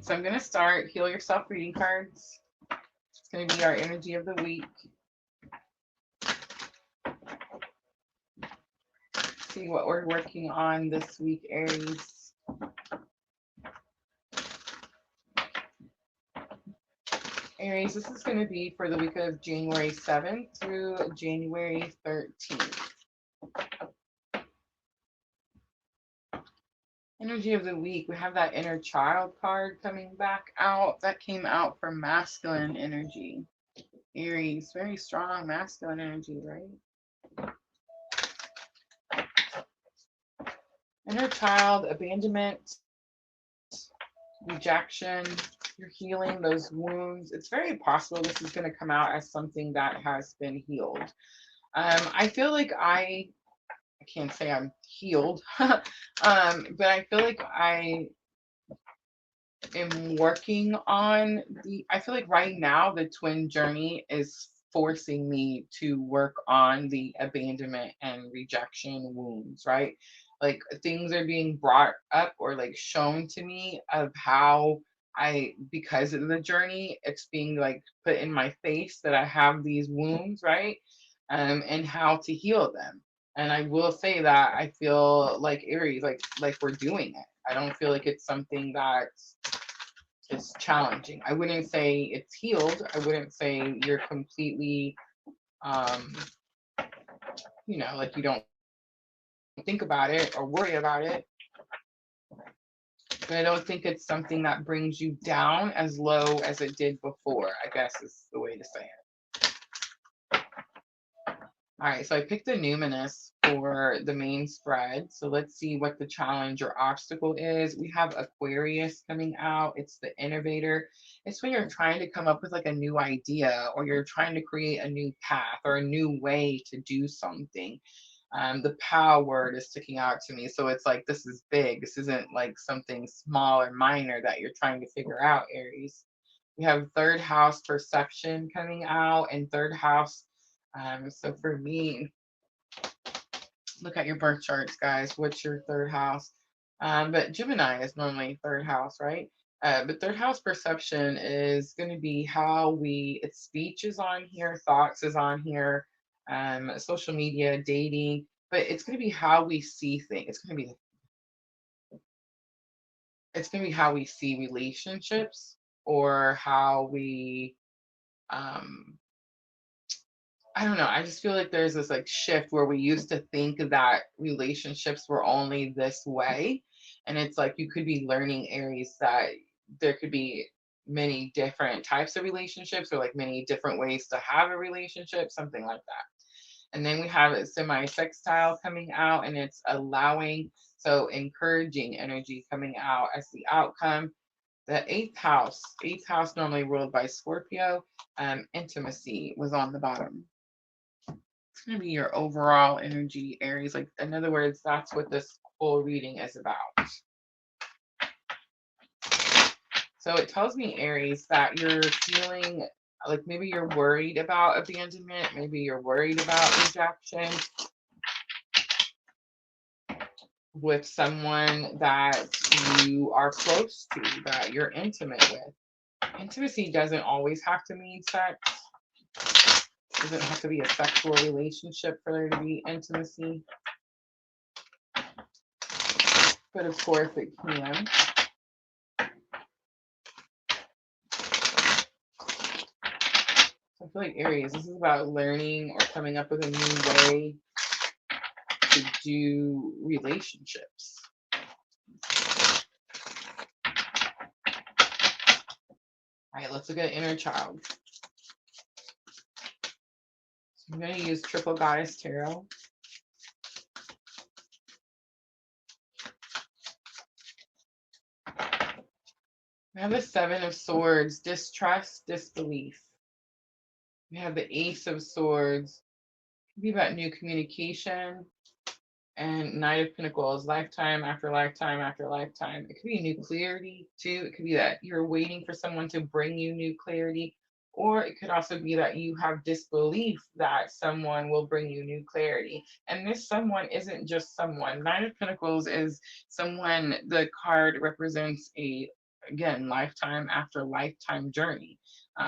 so I'm going to start Heal Yourself reading cards. It's going to be our energy of the week. See what we're working on this week, Aries. Aries, this is going to be for the week of January 7th through January 13th. Energy of the week, we have that inner child card coming back out. That came out for masculine energy. Aries, very strong masculine energy, right? Inner child, abandonment, rejection, you're healing those wounds. It's very possible this is going to come out as something that has been healed. I feel like I can't say I'm healed, but I feel like I am working on I feel like right now the twin journey is forcing me to work on the abandonment and rejection wounds, right? Like things are being brought up or like shown to me of how because of the journey, it's being like put in my face that I have these wounds, right? And how to heal them. And I will say that I feel like Aries, like we're doing it. I don't feel like it's something that's it's challenging. I wouldn't say it's healed. I wouldn't say you're completely, like you don't think about it or worry about it. But I don't think it's something that brings you down as low as it did before, I guess is the way to say it. All right, so I picked the numinous for the main spread. So let's see what the challenge or obstacle is. We have Aquarius coming out. It's the innovator. It's when you're trying to come up with like a new idea or you're trying to create a new path or a new way to do something. The power word is sticking out to me. So it's like, this is big. This isn't like something small or minor that you're trying to figure out, Aries. We have third house perception coming out and third house. So for me, look at your birth charts, guys. What's your third house? But Gemini is normally third house, right? But third house perception is going to be how it's speech is on here, thoughts is on here, social media, dating, but it's going to be how we see things. It's going to be how we see relationships or how we, I don't know. I just feel like there's this like shift where we used to think that relationships were only this way. And it's like you could be learning, Aries, that there could be many different types of relationships or like many different ways to have a relationship, something like that. And then we have a semi-sextile coming out and it's allowing, so encouraging energy coming out as the outcome. The eighth house normally ruled by Scorpio, intimacy was on the bottom. It's going to be your overall energy, Aries. Like, in other words, that's what this whole reading is about. So it tells me, Aries, that you're feeling like maybe you're worried about abandonment, maybe you're worried about rejection with someone that you are close to, that you're intimate with. Intimacy doesn't always have to mean sex. It doesn't have to be a sexual relationship for there to be intimacy. But of course it can. I feel like Aries, this is about learning or coming up with a new way to do relationships. All right, let's look at inner child. So I'm going to use Triple Goddess Tarot. We have the Seven of Swords, distrust, disbelief. We have the Ace of Swords, it could be about new communication, and Knight of Pentacles, lifetime after lifetime after lifetime. It could be new clarity too. It could be that you're waiting for someone to bring you new clarity, or it could also be that you have disbelief that someone will bring you new clarity. And this someone isn't just someone. Nine of Pentacles is someone, the card represents a again, lifetime after lifetime journey.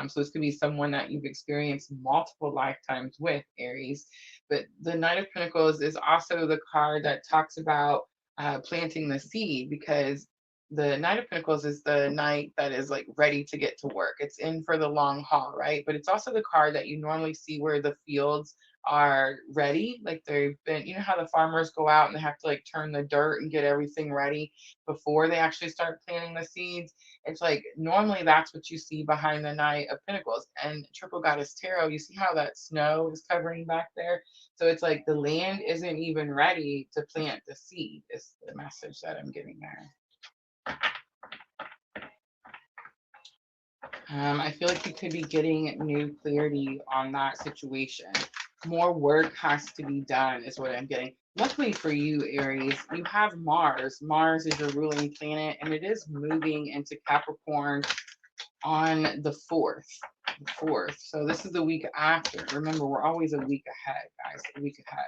So this could be someone that you've experienced multiple lifetimes with, Aries. But the Knight of Pentacles is also the card that talks about planting the seed, because the Knight of Pentacles is the knight that is like ready to get to work. It's in for the long haul, right? But it's also the card that you normally see where the fields are ready. Like they've been, you know how the farmers go out and they have to like turn the dirt and get everything ready before they actually start planting the seeds. It's like normally that's what you see behind the Knight of Pentacles. And Triple Goddess Tarot, you see how that snow is covering back there? So it's like the land isn't even ready to plant the seed, is the message that I'm getting there. I feel like you could be getting new clarity on that situation. More work has to be done, is what I'm getting. Luckily for you, Aries, you have Mars. Mars is your ruling planet, and it is moving into Capricorn on the 4th. The 4th. So this is the week after. Remember, we're always a week ahead, guys. A week ahead.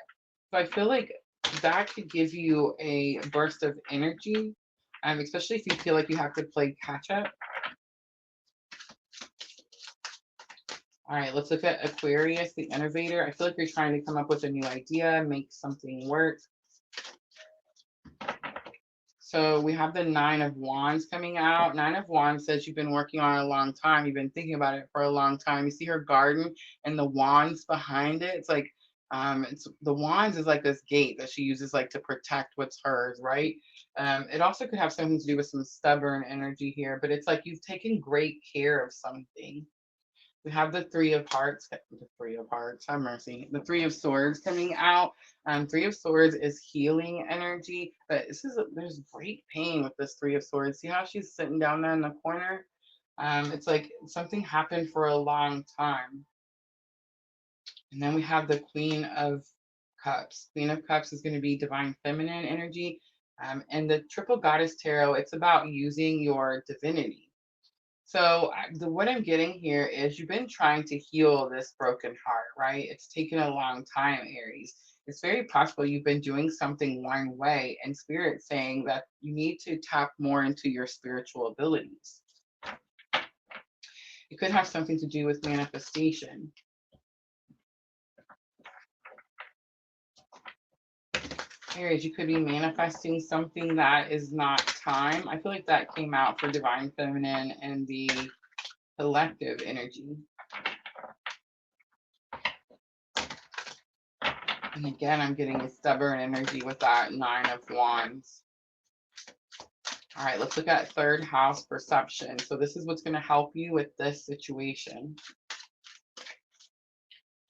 So I feel like that could give you a burst of energy, especially if you feel like you have to play catch up. All right, let's look at Aquarius, the innovator. I feel like you're trying to come up with a new idea, make something work. So we have the 9 of Wands coming out. 9 of Wands says you've been working on it a long time. You've been thinking about it for a long time. You see her garden and the wands behind it. It's like, it's the wands is like this gate that she uses like to protect what's hers, right? It also could have something to do with some stubborn energy here, but it's like you've taken great care of something. We have the 3 of Hearts, the 3 of Hearts, have mercy. The 3 of Swords coming out. 3 of Swords is healing energy, but there's great pain with this 3 of Swords. See how she's sitting down there in the corner? It's like something happened for a long time. And then we have the Queen of Cups. Queen of Cups is going to be divine feminine energy. And the Triple Goddess Tarot, it's about using your divinity. So what I'm getting here is you've been trying to heal this broken heart, right? It's taken a long time, Aries. It's very possible you've been doing something one way, and Spirit saying that you need to tap more into your spiritual abilities. It could have something to do with manifestation. Aries, you could be manifesting something that is not time. I feel like that came out for divine feminine and the collective energy. And again, I'm getting a stubborn energy with that 9 of Wands. All right, let's look at 3rd house perception. So this is what's going to help you with this situation.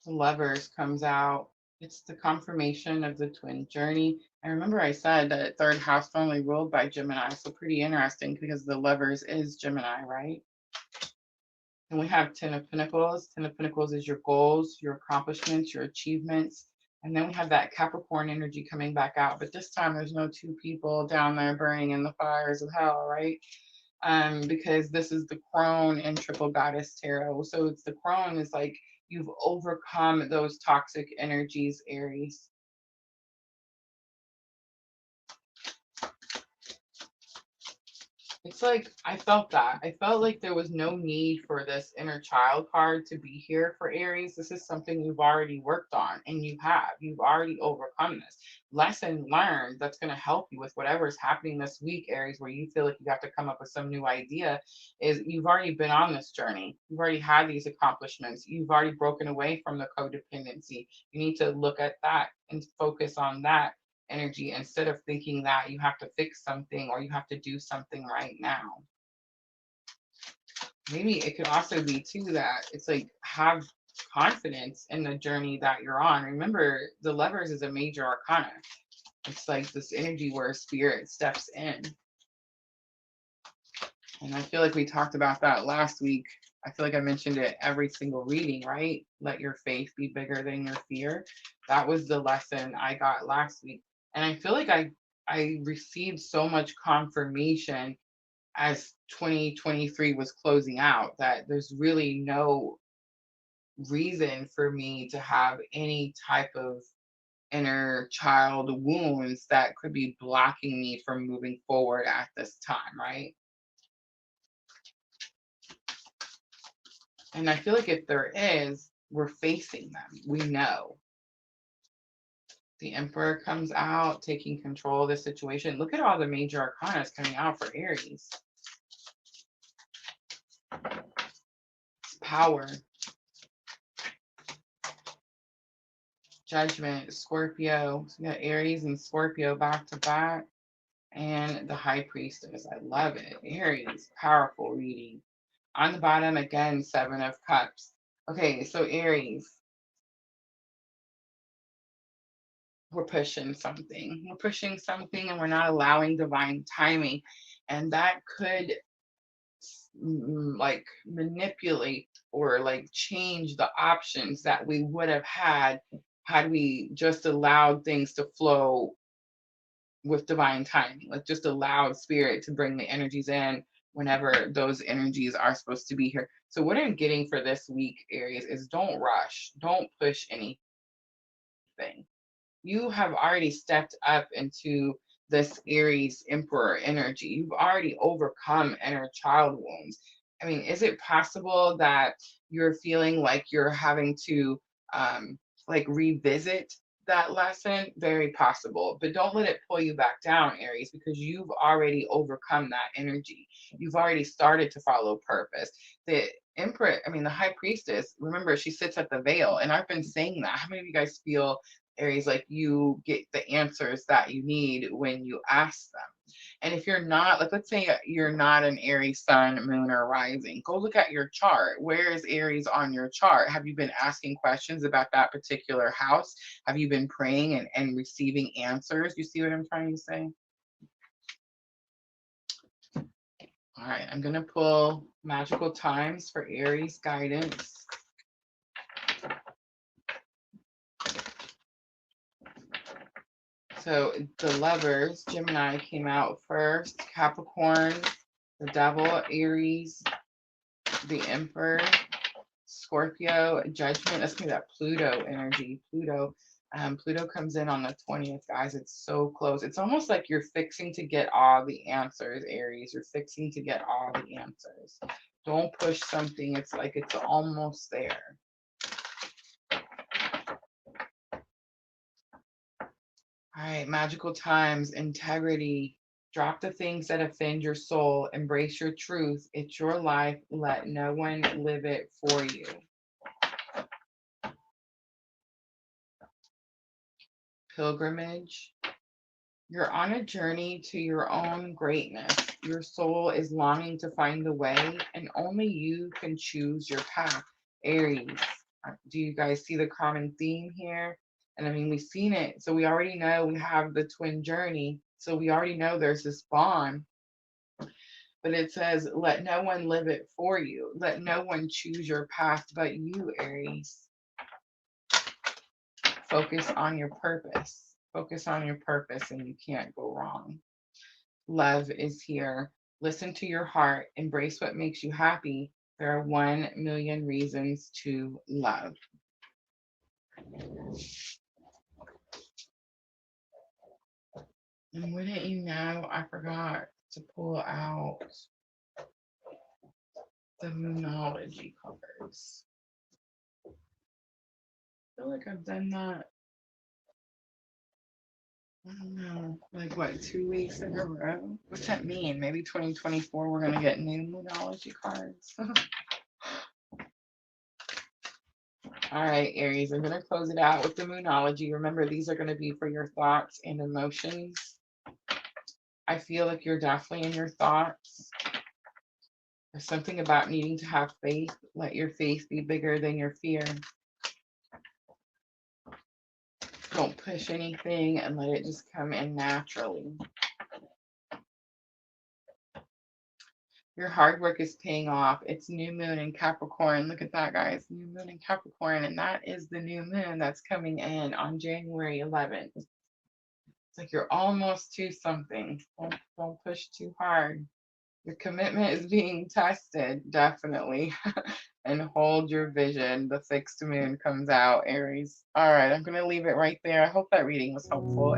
The Lovers comes out. It's the confirmation of the twin journey. And remember I said that 3rd house normally ruled by Gemini. So pretty interesting because the Lovers is Gemini, right? And we have 10 of Pentacles. 10 of Pentacles is your goals, your accomplishments, your achievements. And then we have that Capricorn energy coming back out. But this time there's no 2 people down there burning in the fires of hell, right? Because this is the Crone and Triple Goddess Tarot. So it's the Crone is like you've overcome those toxic energies, Aries. It's like, I felt that. I felt like there was no need for this inner child card to be here for Aries. This is something you've already worked on, and you have. You've already overcome this. Lesson learned that's going to help you with whatever is happening this week, Aries, where you feel like you have to come up with some new idea, is you've already been on this journey. You've already had these accomplishments. You've already broken away from the codependency. You need to look at that and focus on that energy instead of thinking that you have to fix something or you have to do something right now. Maybe it could also be too that it's like have confidence in the journey that you're on. Remember, the Lovers is a major arcana. It's like this energy where Spirit steps in. And I feel like we talked about that last week. I feel like I mentioned it every single reading, right? Let your faith be bigger than your fear. That was the lesson I got last week. And I feel like I received so much confirmation as 2023 was closing out that there's really no reason for me to have any type of inner child wounds that could be blocking me from moving forward at this time, right? And I feel like if there is, we're facing them. We know. The Emperor comes out, taking control of the situation. Look at all the major arcana coming out for Aries. It's power, Judgment, Scorpio. So we got Aries and Scorpio back to back. And the High Priestess. I love it. Aries, powerful reading. On the bottom, again, Seven of Cups. Okay, so Aries, we're pushing something. We're pushing something and we're not allowing divine timing. And that could like manipulate or like change the options that we would have had we just allowed things to flow with divine timing, like just allowed spirit to bring the energies in whenever those energies are supposed to be here. So what I'm getting for this week, Aries, is don't rush, don't push anything. You have already stepped up into this Aries Emperor energy. You've already overcome inner child wounds. I mean, is it possible that you're feeling like you're having to like revisit that lesson? Very possible, but don't let it pull you back down, Aries, because you've already overcome that energy. You've already started to follow purpose. The Emperor, I mean, the High Priestess, remember, she sits at the veil, and I've been saying that. How many of you guys feel, Aries, like you get the answers that you need when you ask them? And if you're not, like, let's say you're not an Aries sun, moon, or rising, go look at your chart. Where is Aries on your chart? Have you been asking questions about that particular house? Have you been praying and receiving answers? You see what I'm trying to say? All right, I'm going to pull magical times for Aries guidance. So the Lovers, Gemini came out first, Capricorn, the Devil, Aries, the Emperor, Scorpio, Judgment. Let's give that Pluto energy. Pluto comes in on the 20th, guys. It's so close. It's almost like you're fixing to get all the answers, Aries. You're fixing to get all the answers. Don't push something. It's like it's almost there. All right, magical times, integrity. Drop the things that offend your soul. Embrace your truth. It's your life. Let no one live it for you. Pilgrimage. You're on a journey to your own greatness. Your soul is longing to find the way, and only you can choose your path. Aries. Do you guys see the common theme here? And I mean, we've seen it. So we already know we have the twin journey. So we already know there's this bond. But it says, let no one live it for you. Let no one choose your path but you, Aries. Focus on your purpose. Focus on your purpose and you can't go wrong. Love is here. Listen to your heart. Embrace what makes you happy. There are 1 million reasons to love. And wouldn't you know, I forgot to pull out the Moonology cards. I feel like I've done that. I don't know, like what, 2 weeks in a row? What's that mean? Maybe 2024 we're going to get new Moonology cards. All right, Aries, I'm going to close it out with the Moonology. Remember, these are going to be for your thoughts and emotions. I feel like you're definitely in your thoughts. There's something about needing to have faith. Let your faith be bigger than your fear. Don't push anything and let it just come in naturally. Your hard work is paying off. It's new moon in Capricorn. Look at that, guys. New moon in Capricorn. And that is the new moon that's coming in on January 11th. It's like you're almost to something. Don't push too hard. Your commitment is being tested, definitely. And hold your vision. The fixed moon comes out, Aries. All right, I'm going to leave it right there. I hope that reading was helpful.